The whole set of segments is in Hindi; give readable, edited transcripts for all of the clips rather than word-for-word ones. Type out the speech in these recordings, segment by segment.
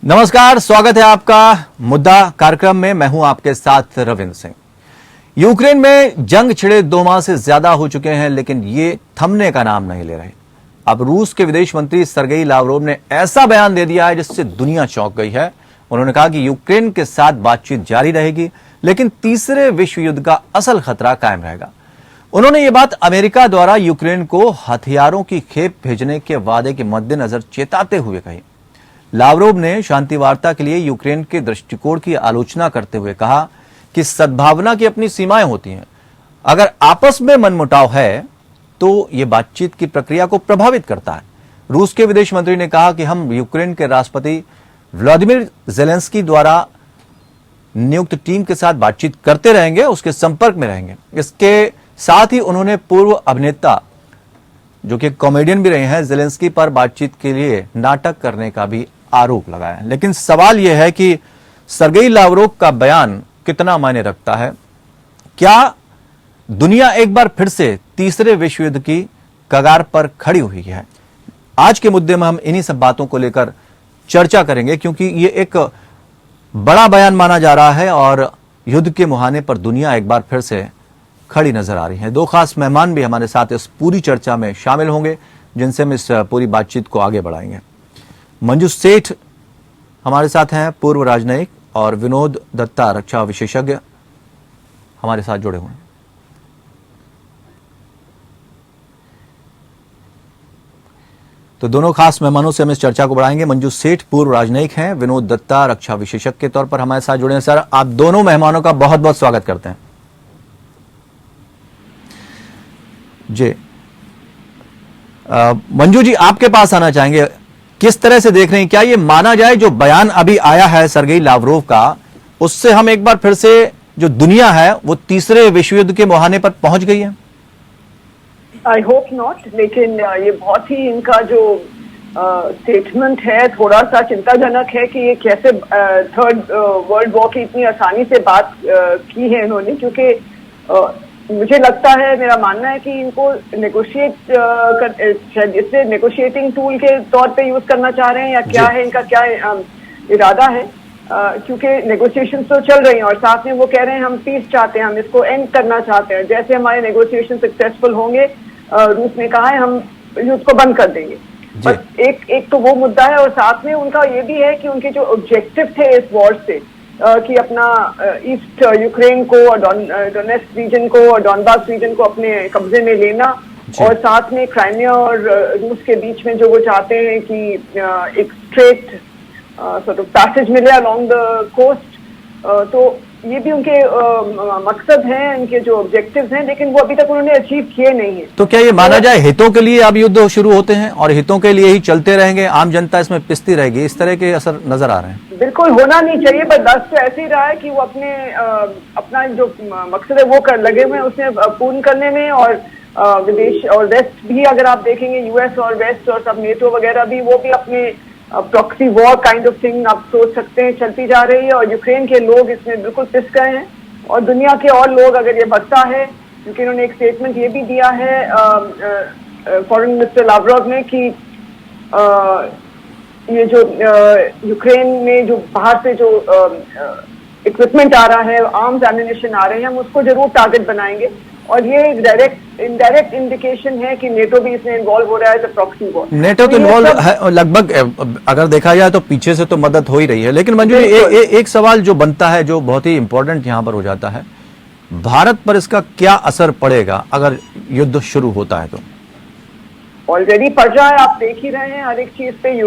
नमस्कार, स्वागत है आपका मुद्दा कार्यक्रम में। मैं हूं आपके साथ रविंद्र सिंह। यूक्रेन में जंग छिड़े 2 माह से ज्यादा हो चुके हैं, लेकिन ये थमने का नाम नहीं ले रहे। अब रूस के विदेश मंत्री सरगेई लावरोव ने ऐसा बयान दे दिया है जिससे दुनिया चौंक गई है। उन्होंने कहा कि यूक्रेन के साथ बातचीत जारी रहेगी, लेकिन तीसरे विश्व युद्ध का असल खतरा कायम रहेगा। उन्होंने ये बात अमेरिका द्वारा यूक्रेन को हथियारों की खेप भेजने के वादे के मद्देनजर चेताते हुए कही। लावरोव ने शांति वार्ता के लिए यूक्रेन के दृष्टिकोण की आलोचना करते हुए कहा कि सद्भावना की अपनी सीमाएं होती हैं। अगर आपस में मनमुटाव है तो यह बातचीत की प्रक्रिया को प्रभावित करता है। रूस के विदेश मंत्री ने कहा कि हम यूक्रेन के राष्ट्रपति व्लादिमीर ज़ेलेंस्की द्वारा नियुक्त टीम के साथ बातचीत करते रहेंगे, उसके संपर्क में रहेंगे। इसके साथ ही उन्होंने पूर्व अभिनेता जो कि कॉमेडियन भी रहे हैं ज़ेलेंस्की पर बातचीत के लिए नाटक करने का भी आरोप लगाया। लेकिन सवाल यह है कि सरगेई लावरोव का बयान कितना मायने रखता है। क्या दुनिया एक बार फिर से तीसरे विश्व युद्ध की कगार पर खड़ी हुई है? आज के मुद्दे में हम इन्हीं सब बातों को लेकर चर्चा करेंगे, क्योंकि ये एक बड़ा बयान माना जा रहा है और युद्ध के मुहाने पर दुनिया एक बार फिर से खड़ी नजर आ रही है। 2 खास मेहमान भी हमारे साथ इस पूरी चर्चा में शामिल होंगे, जिनसे हम इस पूरी बातचीत को आगे बढ़ाएंगे। मंजू सेठ हमारे साथ हैं, पूर्व राजनयिक, और विनोद दत्ता, रक्षा विशेषज्ञ, हमारे साथ जुड़े हुए हैं। तो दोनों खास मेहमानों से हम इस चर्चा को बढ़ाएंगे। मंजू सेठ पूर्व राजनयिक हैं, विनोद दत्ता रक्षा विशेषज्ञ के तौर पर हमारे साथ जुड़े हैं। सर, आप दोनों मेहमानों का बहुत बहुत स्वागत करते हैं। जी, मंजू जी, आपके पास आना चाहेंगे। किस तरह से देख रहे हैं, क्या ये माना जाए जो बयान अभी आया है सरगेई लावरोव का, उससे हम एक बार फिर से जो दुनिया है वो तीसरे विश्व युद्ध के मुहाने पर पहुंच गई है? आई होप नॉट, लेकिन ये बहुत ही इनका जो स्टेटमेंट है थोड़ा सा चिंताजनक है कि ये कैसे थर्ड वर्ल्ड वॉर की इतनी आसानी से बात की है इन्होंने। क्योंकि मुझे लगता है, मेरा मानना है कि इनको नेगोशिएट इससे नेगोशिएटिंग टूल के तौर पे यूज करना चाह रहे हैं, या क्या है इनका, क्या इरादा है। क्योंकि नेगोशिएशन तो चल रही हैं और साथ में वो कह रहे हैं हम पीस चाहते हैं, हम इसको एंड करना चाहते हैं। जैसे हमारे नेगोशिएशन सक्सेसफुल होंगे, रूस ने कहा है, हम युद्ध को बंद कर देंगे। बस एक तो वो मुद्दा है, और साथ में उनका ये भी है कि उनके जो ऑब्जेक्टिव थे इस वॉर से, कि अपना ईस्ट यूक्रेन को और डोनेट्स्क रीजन को और डॉनबास रीजन को अपने कब्जे में लेना, और साथ में क्राइमिया और रूस के बीच में जो वो चाहते हैं कि एक स्ट्रेट सॉर्ट ऑफ पैसेज मिले अलोंग द कोस्ट। तो ये भी उनके मकसद हैं, इनके जो ऑब्जेक्टिव्स हैं, लेकिन वो अभी तक उन्होंने अचीव किए नहीं है। तो क्या ये माना जाए हितों के लिए अब युद्ध शुरू होते हैं और हितों के लिए ही चलते रहेंगे, आम जनता इसमें पिसती रहेगी, इस तरह के असर नजर आ रहे हैं? बिल्कुल होना नहीं चाहिए, पर दस तो ऐसे ही रहा है कि वो अपना जो मकसद है वो लगे हुए हैं उसमें पूर्ण करने में। और विदेश और वेस्ट भी, अगर आप देखेंगे, यूएस और वेस्ट और सब नेटो वगैरह भी, वो भी अपने proxy war kind of thing आप सोच सकते हैं चलती जा रही है। और यूक्रेन के लोग इसमें बिल्कुल पिस गए हैं, और दुनिया के और लोग, अगर ये बढ़ता है, क्योंकि इन्होंने एक स्टेटमेंट ये भी दिया है फॉरेन मिनिस्टर लावरोव ने कि ये जो यूक्रेन में जो बाहर से जो इक्विपमेंट आ रहा है, आर्म्स एम्यूनिशन आ रहे हैं, हम उसको जरूर टारगेट बनाएंगे। और ये डायरेक्ट इनडायरेक्ट इंडिकेशन है कि नेटो भी इसमें इन्वॉल्व हो रहा है, तो प्रॉक्सी वॉर। नेटो तो इन्वॉल्व है लगभग, अगर देखा जाए तो पीछे से तो मदद हो ही रही है। लेकिन मंजू, एक सवाल जो बनता है, जो बहुत ही इंपॉर्टेंट यहाँ पर हो जाता है, भारत पर इसका क्या असर पड़ेगा अगर युद्ध शुरू होता है? तो ऑलरेडी पड़ रहा है, आप देख ही रहे हैं। हर एक चीज पे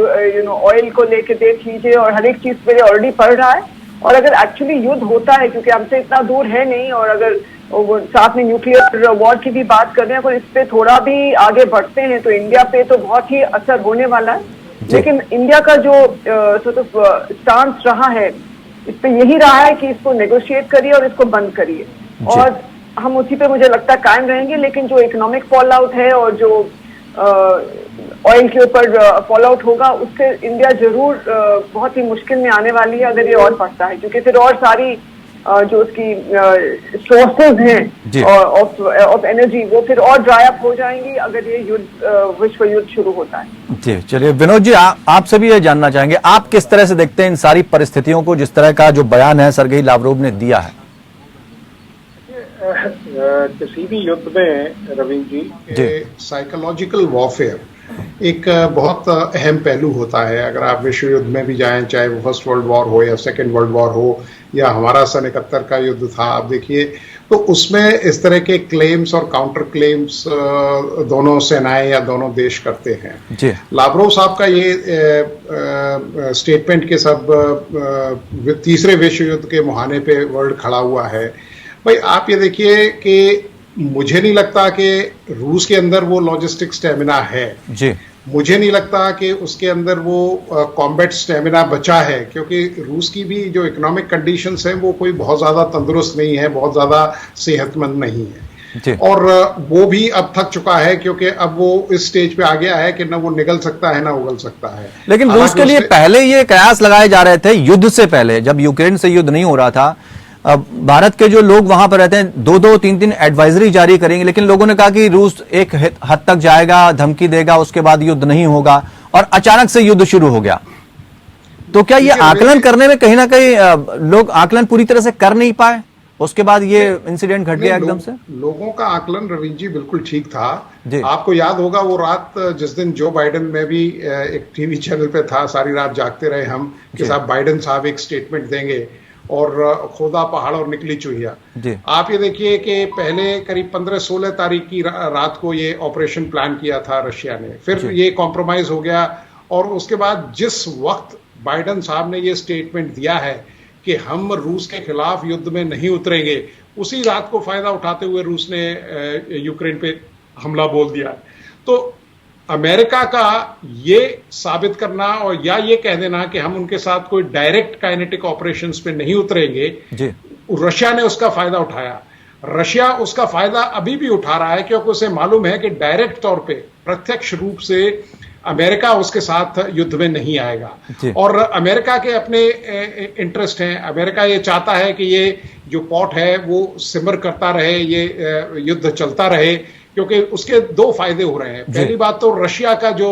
ऑयल को लेके देख लीजिए, और हर एक चीज पे ऑलरेडी पड़ रहा है। और अगर एक्चुअली युद्ध होता है, क्योंकि हमसे इतना दूर है नहीं, और अगर वो साथ में न्यूक्लियर वॉर की भी बात कर रहे हैं, अगर इस पे थोड़ा भी आगे बढ़ते हैं तो इंडिया पे तो बहुत ही असर होने वाला है। लेकिन इंडिया का जो सॉर्ट ऑफ स्टांस रहा है इस पे यही रहा है कि इसको नेगोशिएट करिए और इसको बंद करिए, और हम उसी पे मुझे लगता है कायम रहेंगे। लेकिन जो इकोनॉमिक फॉल आउट है और जो ऑयल के ऊपर फॉल आउट होगा, उससे इंडिया जरूर बहुत ही मुश्किल में आने वाली है अगर ये और बढ़ता है, क्योंकि फिर और सारी जो उसकी सोर्सेज जी। हैं ऑफ एनर्जी, वो फिर और ड्राई अप हो जाएंगी अगर ये युद्ध, विश्व युद्ध शुरू होता है। जी चलिए विनोद जी, आपसे भी ये जानना चाहेंगे, आप किस तरह से देखते हैं इन सारी परिस्थितियों को, जिस तरह का जो बयान है सरगेई लावरोव ने दिया है? किसी भी युद्ध में रविंद्र जी, साइकोलॉजिकल वॉरफेयर एक बहुत अहम पहलू होता है। अगर आप विश्व युद्ध में भी जाएं, चाहे वो फर्स्ट वर्ल्ड वॉर हो या सेकेंड वर्ल्ड वॉर हो या हमारा सन 71 का युद्ध था, आप देखिए तो उसमें इस तरह के क्लेम्स और काउंटर क्लेम्स दोनों सेनाएं या दोनों देश करते हैं। जी। लावरोव साहब का ये स्टेटमेंट के सब तीसरे विश्व युद्ध के मुहाने पे वर्ल्ड खड़ा हुआ है। भाई आप ये देखिए कि मुझे नहीं लगता कि रूस के अंदर वो लॉजिस्टिक स्टेमिना है। जी। मुझे नहीं लगता कि उसके अंदर वो कॉम्बैट स्टेमिना बचा है, क्योंकि रूस की भी जो इकोनॉमिक कंडीशंस हैं वो कोई बहुत ज्यादा तंदुरुस्त नहीं है, बहुत ज्यादा सेहतमंद नहीं है। जी। और वो भी अब थक चुका है, क्योंकि अब वो इस स्टेज पे आ गया है कि न वो निगल सकता है ना उगल सकता है। लेकिन रूस के लिए पहले ये कयास लगाए जा रहे थे, युद्ध से पहले, जब यूक्रेन से युद्ध नहीं हो रहा था, भारत के जो लोग वहां पर रहते हैं 2-2, 3-3 एडवाइजरी जारी करेंगे, लेकिन लोगों ने कहा कि रूस एक हद तक जाएगा, धमकी देगा, उसके बाद युद्ध नहीं होगा, और अचानक से युद्ध शुरू हो गया। तो क्या ये आकलन करने में कहीं ना कहीं लोग आकलन पूरी तरह से कर नहीं पाए, उसके बाद ये इंसिडेंट घट गया एकदम से? लोगों का आकलन रवींद्र जी बिल्कुल ठीक था। आपको याद होगा वो रात जिस दिन जो बाइडेन, में भी एक टीवी चैनल पे था, सारी रात जागते रहे हम कि साहब बाइडेन साहब एक स्टेटमेंट देंगे, और खोदा पहाड़ और निकली चूहिया। आप ये देखिए कि पहले करीब 15-16 तारीख की रात को ये ऑपरेशन प्लान किया था रशिया ने, फिर ये कॉम्प्रोमाइज हो गया, और उसके बाद जिस वक्त बाइडेन साहब ने ये स्टेटमेंट दिया है कि हम रूस के खिलाफ युद्ध में नहीं उतरेंगे, उसी रात को फायदा उठाते हुए रूस ने यूक्रेन पे हमला बोल दिया। तो अमेरिका का ये साबित करना और या ये कह देना कि हम उनके साथ कोई डायरेक्ट काइनेटिक ऑपरेशंस पे नहीं उतरेंगे, रशिया ने उसका फायदा उठाया। रशिया उसका फायदा अभी भी उठा रहा है, क्योंकि उसे मालूम है कि डायरेक्ट तौर पे, प्रत्यक्ष रूप से अमेरिका उसके साथ युद्ध में नहीं आएगा। और अमेरिका के अपने इंटरेस्ट हैं। अमेरिका ये चाहता है कि ये जो पॉट है वो सिमर करता रहे, ये युद्ध चलता रहे, क्योंकि उसके दो फायदे हो रहे हैं। पहली बात तो रशिया का जो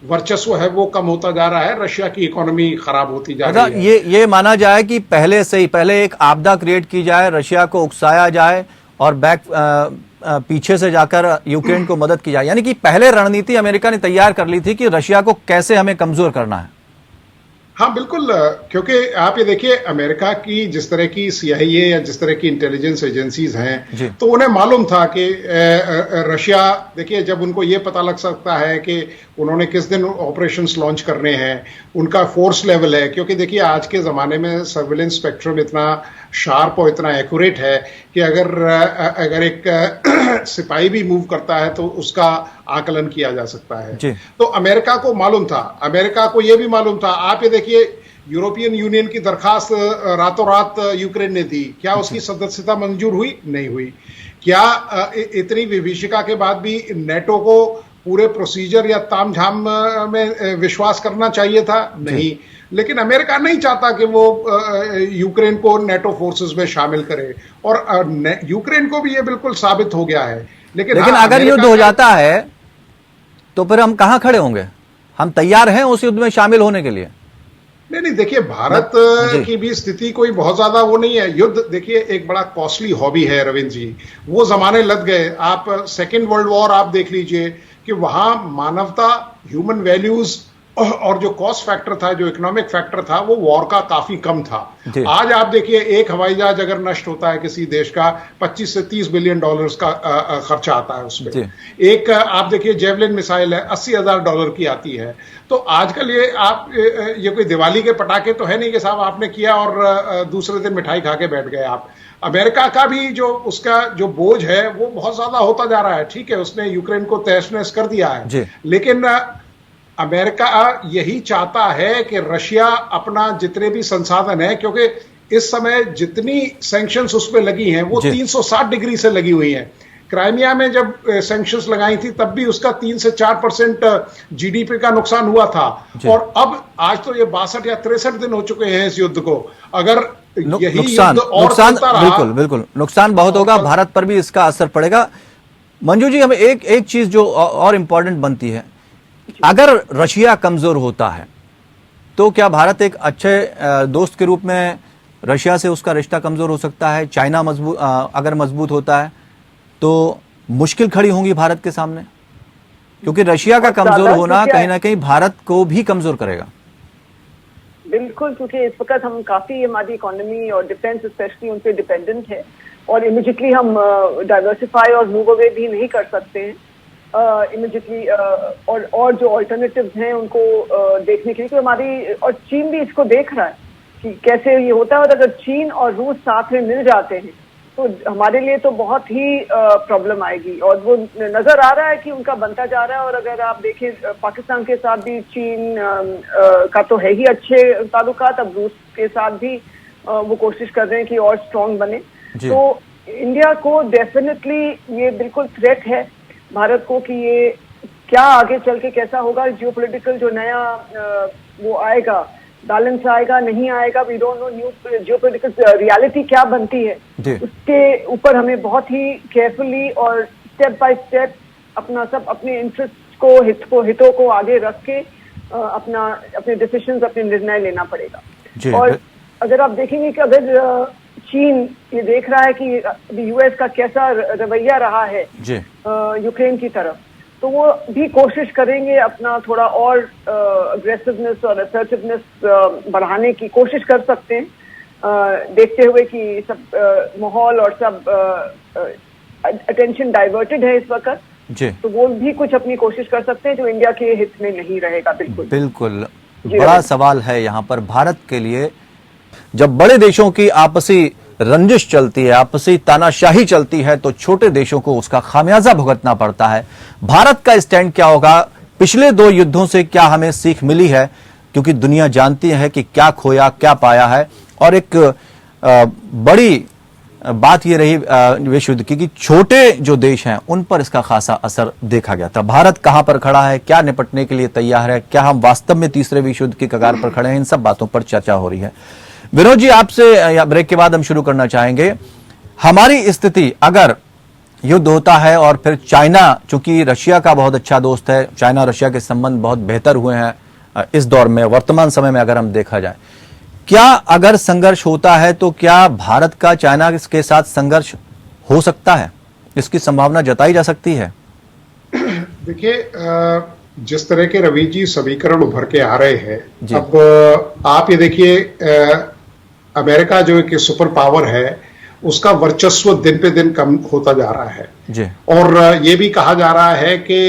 वर्चस्व है वो कम होता जा रहा है, रशिया की इकोनॉमी खराब होती जा रही है। ये माना जाए कि पहले से ही पहले एक आपदा क्रिएट की जाए, रशिया को उकसाया जाए और पीछे से जाकर यूक्रेन को मदद की जाए, यानी कि पहले रणनीति अमेरिका ने तैयार कर ली थी कि रशिया को कैसे हमें कमजोर करना है। हाँ बिल्कुल, क्योंकि आप ये देखिए अमेरिका की जिस तरह की CIA या जिस तरह की इंटेलिजेंस एजेंसीज हैं, तो उन्हें मालूम था कि रशिया, देखिए जब उनको ये पता लग सकता है कि उन्होंने किस दिन ऑपरेशंस लॉन्च करने हैं, उनका फोर्स लेवल है, क्योंकि देखिए आज के ज़माने में सर्विलेंस स्पेक्ट्रम इतना शार्प और इतना एक्यूरेट है कि अगर एक सिपाही भी मूव करता है तो उसका आकलन किया जा सकता है। तो अमेरिका को मालूम था, अमेरिका को यह भी मालूम था। आप ये देखिए यूरोपियन यूनियन की दरखास्त रातों रात यूक्रेन ने दी, क्या उसकी सदस्यता मंजूर हुई? नहीं हुई। क्या इतनी विभीषिका के बाद भी नेटो को पूरे प्रोसीजर या तामझाम में विश्वास करना चाहिए था? नहीं। लेकिन अमेरिका नहीं चाहता कि वो यूक्रेन को नेटो फोर्सेस में शामिल करे, और यूक्रेन को भी ये बिल्कुल साबित हो गया है। लेकिन अगर युद्ध हो जाता है तो फिर हम कहां खड़े होंगे? हम तैयार हैं उस युद्ध में शामिल होने के लिए? नहीं, देखिए भारत की भी स्थिति कोई बहुत ज्यादा वो नहीं है। युद्ध देखिए एक बड़ा कॉस्टली हॉबी है रविंद्र जी, वो जमाने लग गए। आप सेकेंड वर्ल्ड वॉर आप देख लीजिए कि वहां मानवता, ह्यूमन वैल्यूज और जो कॉस्ट फैक्टर था, जो इकोनॉमिक फैक्टर था, वो वॉर का काफी कम था। आज आप देखिए एक हवाई जहाज अगर नष्ट होता है किसी देश का, 25 से 30 बिलियन डॉलर्स का खर्चा आता है उसमें। एक आप देखिए जेवलिन मिसाइल है, $80,000 की आती है। तो आजकल ये कोई दिवाली के पटाखे तो है नहीं कि साहब आपने किया और दूसरे दिन मिठाई खा के बैठ गए आप। अमेरिका का भी जो उसका जो बोझ है वो बहुत ज्यादा होता जा रहा है। ठीक है, उसने यूक्रेन को तहस नहस कर दिया है, लेकिन अमेरिका यही चाहता है कि रशिया अपना जितने भी संसाधन है, क्योंकि इस समय जितनी सैंक्शंस उस पर लगी हैं वो 360 डिग्री से लगी हुई हैं। क्राइमिया में जब सैंक्शंस लगाई थी तब भी उसका 3 से 4% GDP का नुकसान हुआ था, और अब आज तो ये 62 या 63 दिन हो चुके हैं इस युद्ध को। अगर नुकसान बिल्कुल बिल्कुल नुकसान बहुत होगा, भारत पर भी इसका असर पड़ेगा। मंजू जी, हमें एक चीज जो और इम्पोर्टेंट बनती है, अगर रशिया कमजोर होता है तो क्या भारत एक अच्छे दोस्त के रूप में रशिया से उसका रिश्ता कमजोर हो सकता है? चाइना अगर मजबूत होता है तो मुश्किल खड़ी होंगी भारत के सामने, क्योंकि रशिया का कमजोर होना कहीं ना कहीं भारत को भी कमजोर करेगा। बिल्कुल, क्योंकि इस वक्त हम काफी हमारी इकोनॉमी और डिफेंस स्पेशली उन पे डिपेंडेंट है और इमीडिएटली हम डाइवर्सिफाई और मूव अवे भी नहीं कर सकते हैं इमीडिएटली, और जो ऑल्टरनेटिव्स हैं उनको देखने के लिए, तो हमारी और चीन भी इसको देख रहा है कि कैसे ये होता है, और अगर चीन और रूस साथ में मिल जाते हैं तो हमारे लिए तो बहुत ही प्रॉब्लम आएगी, और वो नजर आ रहा है कि उनका बनता जा रहा है। और अगर आप देखें पाकिस्तान के साथ भी चीन का तो है ही अच्छे ताल्लुकात, अब रूस के साथ भी वो कोशिश कर रहे हैं कि और स्ट्रांग बने। तो इंडिया को डेफिनेटली ये बिल्कुल थ्रेट है भारत को कि ये क्या आगे चल के कैसा होगा, जियोपॉलिटिकल जो नया वो आएगा, बैलेंस आएगा नहीं आएगा, we don't know, new geopolitical reality क्या बनती है, उसके ऊपर हमें बहुत ही केयरफुली और स्टेप बाय स्टेप अपने इंटरेस्ट को हितों को आगे रख के अपने डिसीजंस, अपने निर्णय लेना पड़ेगा। और अगर आप देखेंगे कि अगर चीन ये देख रहा है कि यूएस का कैसा रवैया रहा है यूक्रेन की तरफ, तो वो भी कोशिश करेंगे अपना थोड़ा और अग्रेसिवनेस और असर्टिवनेस बढ़ाने की कोशिश कर सकते हैं, देखते हुए कि सब माहौल और सब अटेंशन डाइवर्टेड है इस वक्त, तो वो भी कुछ अपनी कोशिश कर सकते हैं जो इंडिया के हित में नहीं रहेगा। बिल्कुल बिल्कुल बड़ा सवाल है यहाँ पर भारत के लिए। जब बड़े देशों की आपसी रंजिश चलती है, आपसी तानाशाही चलती है, तो छोटे देशों को उसका खामियाजा भुगतना पड़ता है। भारत का स्टैंड क्या होगा? पिछले 2 युद्धों से क्या हमें सीख मिली है? क्योंकि दुनिया जानती है कि क्या खोया क्या पाया है, और एक बड़ी बात यह रही विश्व युद्ध की कि छोटे जो देश हैं उन पर इसका खासा असर देखा गया था। भारत कहां पर खड़ा है, क्या निपटने के लिए तैयार है, क्या हम वास्तव में तीसरे विश्व युद्ध की कगार पर खड़े हैं, इन सब बातों पर चर्चा हो रही है। विनोद जी, आपसे ब्रेक के बाद हम शुरू करना चाहेंगे। हमारी स्थिति अगर युद्ध होता है और फिर चाइना, चूंकि रशिया का बहुत अच्छा दोस्त है, चाइना रशिया के संबंध बहुत बेहतर हुए हैं इस दौर में, वर्तमान समय में अगर हम देखा जाए, क्या अगर संघर्ष होता है तो क्या भारत का चाइना के साथ संघर्ष हो सकता है? इसकी संभावना जताई जा सकती है? देखिए, जिस तरह के रवि जी समीकरण उभर के आ रहे हैं, अब आप ये देखिए, अमेरिका जो एक सुपर पावर है उसका वर्चस्व दिन पे दिन कम होता जा रहा है जी। और ये भी कहा जा रहा है कि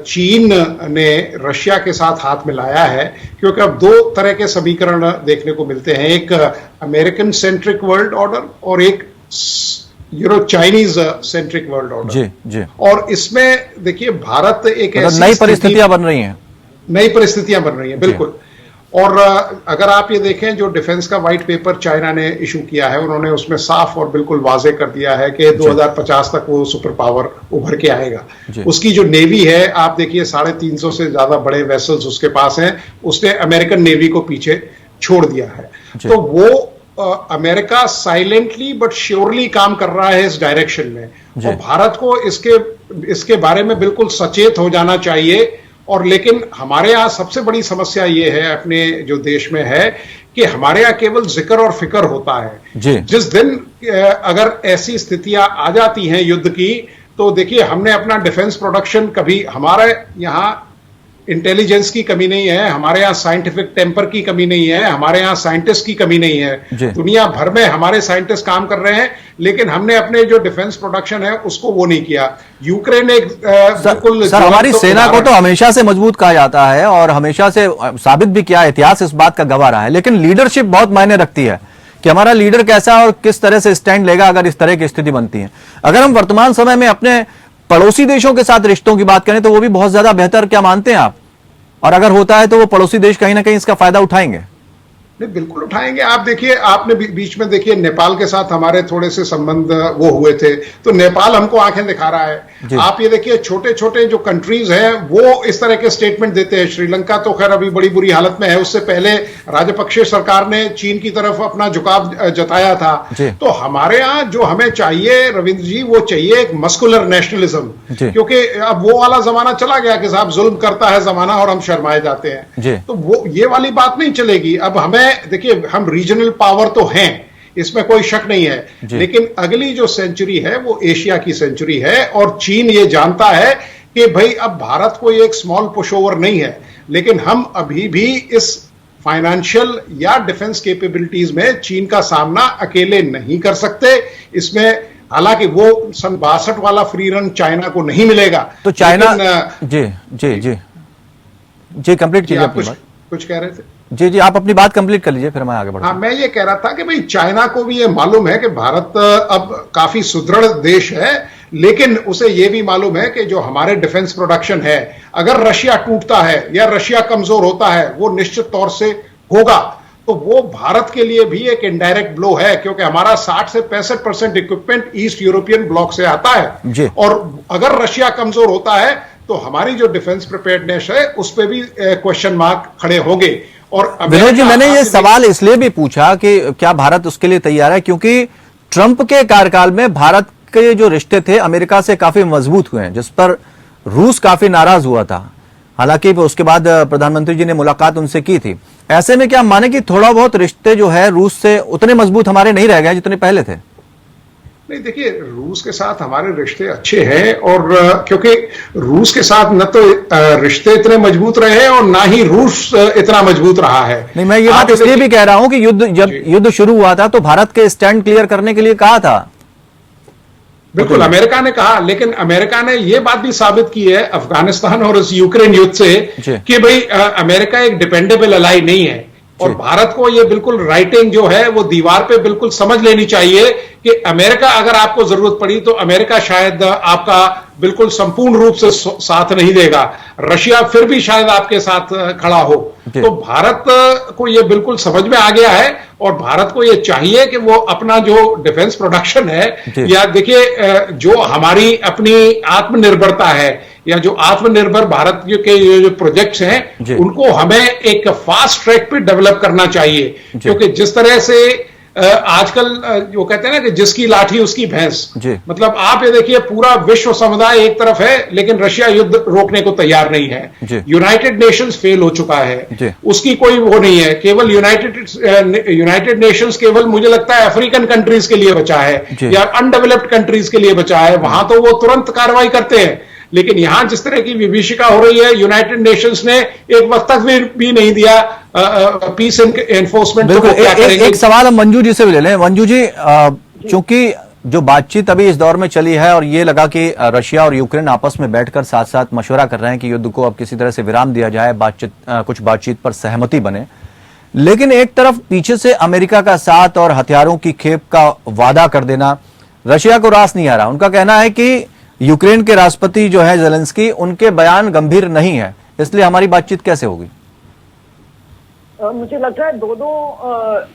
चीन ने रशिया के साथ हाथ मिलाया है, क्योंकि अब 2 तरह के समीकरण देखने को मिलते हैं, एक अमेरिकन सेंट्रिक वर्ल्ड ऑर्डर और एक चाइनीज सेंट्रिक वर्ल्ड ऑर्डर जी जी। और इसमें देखिए भारत एक ऐसी नई परिस्थितियां बन रही हैं, बिल्कुल। और अगर आप ये देखें, जो डिफेंस का व्हाइट पेपर चाइना ने इशू किया है, उन्होंने उसमें साफ और बिल्कुल वाजे कर दिया है कि 2050 तक वो सुपर पावर उभर के आएगा। उसकी जो नेवी है, आप देखिए 350 से ज्यादा बड़े वेसल्स उसके पास हैं, उसने अमेरिकन नेवी को पीछे छोड़ दिया है। तो वो अमेरिका साइलेंटली बट श्योरली काम कर रहा है इस डायरेक्शन में, और भारत को इसके बारे में बिल्कुल सचेत हो जाना चाहिए। और लेकिन हमारे यहाँ सबसे बड़ी समस्या ये है अपने जो देश में है कि हमारे यहाँ केवल जिक्र और फिक्र होता है। जिस दिन अगर ऐसी स्थितियां आ जाती हैं युद्ध की, तो देखिए हमने अपना डिफेंस प्रोडक्शन कभी, हमारे यहाँ इंटेलिजेंस की कमी नहीं है, हमारे यहाँ साइंटिफिक टेम्पर की कमी नहीं है, हमारे यहाँ साइंटिस्ट की कमी नहीं है, दुनिया भर में हमारे साइंटिस्ट काम कर रहे हैं, लेकिन हमने अपने जो डिफेंस प्रोडक्शन है उसको वो नहीं किया। यूक्रेन एक बिल्कुल सर हमारी सेना को तो हमेशा से मजबूत कहा जाता है और हमेशा से साबित भी किया, इतिहास इस बात का गवाह रहा है, लेकिन लीडरशिप बहुत मायने रखती है कि हमारा लीडर कैसा और किस तरह से स्टैंड लेगा अगर इस तरह की स्थिति बनती है। अगर हम वर्तमान समय में अपने पड़ोसी देशों के साथ रिश्तों की बात करें तो वो भी बहुत ज्यादा बेहतर क्या मानते हैं आप? और अगर होता है तो वो पड़ोसी देश कहीं ना कहीं इसका फायदा उठाएंगे? नहीं, बिल्कुल उठाएंगे। आप देखिए, आपने बीच में देखिए नेपाल के साथ हमारे थोड़े से संबंध वो हुए थे, तो नेपाल हमको आंखें दिखा रहा है। आप ये देखिए, छोटे छोटे जो कंट्रीज हैं वो इस तरह के स्टेटमेंट देते हैं। श्रीलंका तो खैर अभी बड़ी बुरी हालत में है, उससे पहले राजपक्षे सरकार ने चीन की तरफ अपना झुकाव जताया था। तो हमारे यहाँ जो हमें चाहिए रविंद्र जी, वो चाहिए एक मस्कुलर नेशनलिज्म, क्योंकि अब वो वाला जमाना चला गया कि साहब जुल्म करता है जमाना और हम शर्माए जाते हैं। तो वो ये वाली बात नहीं चलेगी। अब हमें देखिए, हम रीजनल पावर तो हैं, इसमें कोई शक नहीं है, लेकिन अगली जो सेंचुरी है वो एशिया की सेंचुरी है। और चीन ये जानता है कि भाई अब भारत कोई एक स्मॉल पुशओवर नहीं है, लेकिन हम अभी भी इस फाइनेंशियल या डिफेंस कैपेबिलिटीज में चीन का सामना अकेले नहीं कर सकते। इसमें हालांकि वो सन 62 वाला फ्री रन चाइना को नहीं मिलेगा। तो चाइना जी जी जी जी कंप्लीट कीजिए अपनी बात। कुछ कह रहे थे? जी जी, आप अपनी बात कंप्लीट कर लीजिए, फिर मैं आगे बढ़ूंगा। हाँ, मैं ये कह रहा था कि भाई चाइना को भी ये मालूम है कि भारत अब काफी सुदृढ़ देश है, लेकिन उसे ये भी मालूम है कि जो हमारे डिफेंस प्रोडक्शन है, अगर रशिया टूटता है या रशिया कमजोर होता है, वो निश्चित तौर से होगा, तो वो भारत के लिए भी एक इनडायरेक्ट ब्लो है, क्योंकि हमारा 60 से 65% इक्विपमेंट ईस्ट यूरोपियन ब्लॉक से आता है। और अगर रशिया कमजोर होता है तो हमारी जो डिफेंस प्रिपेयर्डनेस है उस पर भी क्वेश्चन मार्क खड़े होंगे। और विनोद जी, मैंने ये सवाल इसलिए भी पूछा कि क्या भारत उसके लिए तैयार है, क्योंकि ट्रंप के कार्यकाल में भारत के जो रिश्ते थे अमेरिका से काफी मजबूत हुए हैं, जिस पर रूस काफी नाराज हुआ था। हालांकि उसके बाद प्रधानमंत्री जी ने मुलाकात उनसे की थी। ऐसे में क्या माने कि थोड़ा बहुत रिश्ते जो है रूस से उतने मजबूत हमारे नहीं रह गए जितने पहले थे? नहीं, देखिए, रूस के साथ हमारे रिश्ते अच्छे हैं, और क्योंकि रूस के साथ न तो रिश्ते इतने मजबूत रहे हैं और ना ही रूस इतना मजबूत रहा है। नहीं, मैं ये बात इसलिए भी कह रहा हूं कि जब युद्ध शुरू हुआ था तो भारत के स्टैंड क्लियर करने के लिए कहा था। बिल्कुल, अमेरिका ने कहा, लेकिन अमेरिका ने यह बात भी साबित की है अफगानिस्तान और इस यूक्रेन युद्ध से कि भाई अमेरिका एक डिपेंडेबल अलाई नहीं है। और भारत को ये बिल्कुल राइटिंग जो है वो दीवार पे बिल्कुल समझ लेनी चाहिए कि अमेरिका अगर आपको जरूरत पड़ी तो अमेरिका शायद आपका बिल्कुल संपूर्ण रूप से साथ नहीं देगा, रशिया फिर भी शायद आपके साथ खड़ा हो। तो भारत को ये बिल्कुल समझ में आ गया है, और भारत को ये चाहिए कि वो अपना जो डिफेंस प्रोडक्शन है, या देखिए जो हमारी अपनी आत्मनिर्भरता है या जो आत्मनिर्भर भारत के जो प्रोजेक्ट्स हैं, उनको हमें एक फास्ट ट्रैक पे डेवलप करना चाहिए। क्योंकि जिस तरह से आजकल वो कहते हैं ना कि जिसकी लाठी उसकी भैंस, मतलब आप ये देखिए, पूरा विश्व समुदाय एक तरफ है लेकिन रशिया युद्ध रोकने को तैयार नहीं है। यूनाइटेड नेशंस फेल हो चुका है, उसकी कोई वो नहीं है। केवल यूनाइटेड नेशंस केवल मुझे लगता है अफ्रीकन कंट्रीज के लिए बचा है या अनडेवलप्ड कंट्रीज के लिए बचा है, वहां तो वो तुरंत कार्रवाई करते हैं। लेकिन यहां जिस तरह की विभीषिका हो रही है, यूनाइटेड नेशंस ने एक वक्त तक भी नहीं दिया पीस एनफोर्समेंट। तो एक सवाल हम मंजू जी से भी ले लें। मंजू जी, चूंकि जो बातचीत अभी इस दौर में चली है और ये लगा कि रशिया और यूक्रेन आपस में बैठकर साथ साथ मशवरा कर रहे हैं कि युद्ध को अब किसी तरह से विराम दिया जाए, कुछ बातचीत पर सहमति बने, लेकिन एक तरफ पीछे से अमेरिका का साथ और हथियारों की खेप का वादा कर देना रशिया को रास नहीं आ रहा। उनका कहना है कि यूक्रेन के राष्ट्रपति जो है ज़ेलेंस्की, उनके बयान गंभीर नहीं है, इसलिए हमारी बातचीत कैसे होगी? मुझे लग रहा है दोनों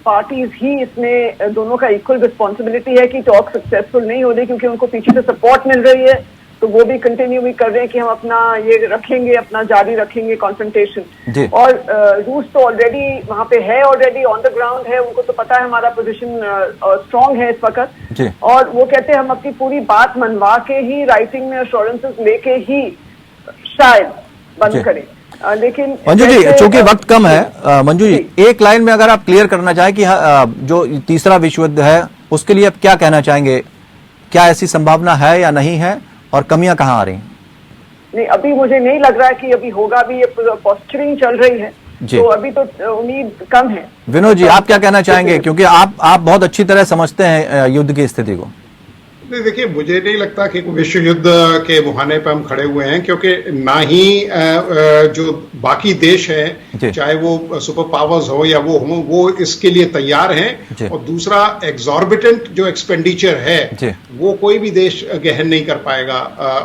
पार्टीज ही इसमें, दोनों का इक्वल रिस्पॉन्सिबिलिटी है कि टॉक सक्सेसफुल नहीं हो रही, क्योंकि उनको पीछे से सपोर्ट मिल रही है, तो वो भी कंटिन्यू भी कर रहे हैं कि हम अपना ये रखेंगे, अपना जारी रखेंगे कॉन्फ्रंटेशन। और रूस तो ऑलरेडी वहां पे है, ऑलरेडी ऑन द ग्राउंड है, उनको तो पता है हमारा पोजीशन स्ट्रांग है इस वक्त, और वो कहते हैं हम अपनी पूरी बात मनवा के ही, राइटिंग में अश्योरेंसेस लेके ही शायद बंद करें। लेकिन मंजू जी, चूंकि वक्त कम है, मंजू जी एक लाइन में अगर आप क्लियर करना चाहें कि जो तीसरा विश्व युद्ध है उसके लिए आप क्या कहना चाहेंगे? क्या ऐसी संभावना है या नहीं है, और कमियां कहां आ रही हैं? नहीं, अभी मुझे नहीं लग रहा है कि अभी होगा भी, ये पोस्चरिंग चल रही है, तो अभी तो उम्मीद कम है। विनोद जी, आप क्या कहना चाहेंगे, क्योंकि आप बहुत अच्छी तरह समझते हैं युद्ध की स्थिति को? नहीं, देखिए, मुझे नहीं लगता कि विश्व युद्ध के मुहाने पर हम खड़े हुए हैं, क्योंकि ना ही जो बाकी देश हैं, चाहे वो सुपर पावर्स हो या वो हो, वो इसके लिए तैयार हैं। और दूसरा, एग्जॉर्बिटेंट जो एक्सपेंडिचर है वो कोई भी देश गहन नहीं कर पाएगा।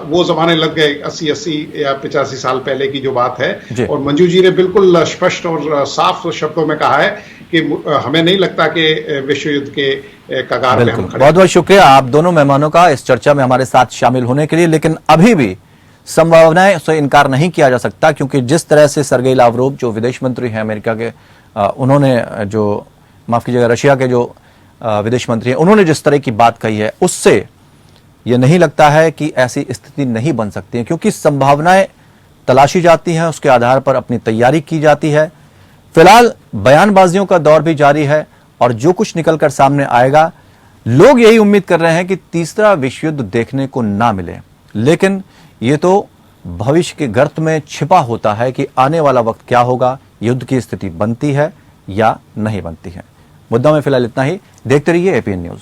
वो जमाने लग गए 80 या 85 साल पहले की जो बात है। और मंजू जी ने बिल्कुल स्पष्ट और साफ शब्दों में कहा है कि हमें नहीं लगता कि विश्व युद्ध के कगार पे हम खड़े। बहुत बहुत शुक्रिया आप दोनों मेहमानों का इस चर्चा में हमारे साथ शामिल होने के लिए। लेकिन अभी भी संभावनाएं से इनकार नहीं किया जा सकता, क्योंकि जिस तरह से सर्गेई लावरोव जो विदेश मंत्री हैं अमेरिका के, उन्होंने जो माफ कीजिएगा रशिया के जो विदेश मंत्री हैं, उन्होंने जिस तरह की बात कही है, उससे यह नहीं लगता है कि ऐसी स्थिति नहीं बन सकती है, क्योंकि संभावनाएं तलाशी जाती हैं, उसके आधार पर अपनी तैयारी की जाती है। फिलहाल बयानबाजियों का दौर भी जारी है और जो कुछ निकलकर सामने आएगा, लोग यही उम्मीद कर रहे हैं कि तीसरा विश्व युद्ध देखने को ना मिले। लेकिन ये तो भविष्य के गर्त में छिपा होता है कि आने वाला वक्त क्या होगा, युद्ध की स्थिति बनती है या नहीं बनती है। मुद्दा में फिलहाल इतना ही। देखते रहिए एपीएन न्यूज।